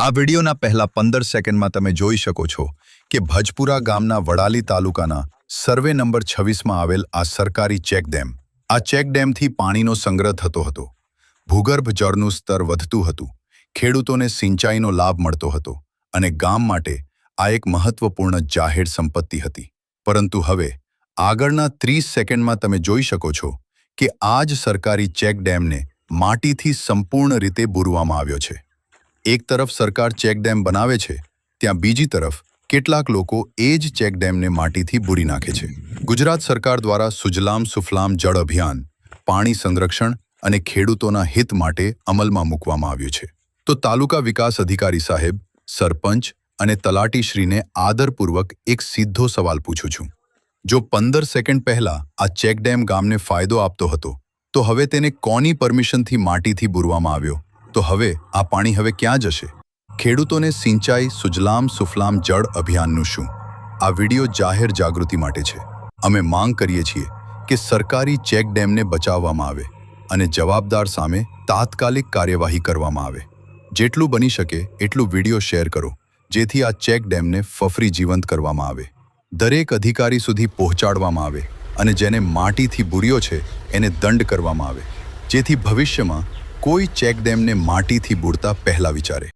આ વિડીયોના પહેલા 15 સેકન્ડમાં તમે જોઈ શકો છો કે ભજપુરા ગામના વડાલી તાલુકાના સર્વે નંબર 26માં આવેલ આ સરકારી ચેકડેમ. આ ચેકડેમથી પાણીનો સંગ્રહ થતો હતો. ભૂગર્ભ જળનું સ્તર વધતું હતું. ખેડૂતોને સિંચાઈનો લાભ મળતો હતો અને ગામ માટે આ એક મહત્વપૂર્ણ જાહેર સંપત્તિ હતી. પરંતુ હવે આગળના 30 સેકન્ડમાં તમે જોઈ શકો છો કે આ જ સરકારી ચેકડેમને માટીથી સંપૂર્ણ રીતે બૂરવામાં આવ્યો છે. એક તરફ સરકાર ચેકડેમ બનાવે છે, ત્યાં બીજી તરફ કેટલાક લોકો એ જ ચેકડેમને માટીથી બૂરી નાખે છે. ગુજરાત સરકાર દ્વારા સુજલામ સુફલામ જળ અભિયાન, પાણી સંરક્ષણ અને ખેડૂતોના હિત માટે અમલમાં મૂકવામાં આવ્યું છે. તો તાલુકા વિકાસ અધિકારી સાહેબ, સરપંચ અને તલાટીશ્રીને આદરપૂર્વક એક સીધો સવાલ પૂછું છું. જો 15 સેકન્ડ પહેલા આ ચેકડેમ ગામને ફાયદો આપતો હતો, તો હવે તેને કોની પરમિશનથી માટીથી બૂરવામાં આવ્યો? તો હવે આ પાણી હવે ક્યાં જશે? ખેડૂતોને સિંચાઈ સુજલામ સુફલામ જળ અભિયાનનું શું? આ વિડીયો જાહેર જાગૃતિ માટે છે. અમે માંગ કરીએ છીએ કે સરકારી ચેકડેમને બચાવવામાં આવે અને જવાબદાર સામે તાત્કાલિક કાર્યવાહી કરવામાં આવે. જેટલું બની શકે એટલું વિડીયો શેર કરો, જેથી આ ચેકડેમને ફફરી જીવંત કરવામાં આવે, દરેક અધિકારી સુધી પહોંચાડવામાં આવે અને જેને માટીથી બૂર્યો છે એને દંડ કરવામાં આવે, જેથી ભવિષ્યમાં કોઈ ચેકડેમને માટીથી બૂરતા પહેલા વિચારે.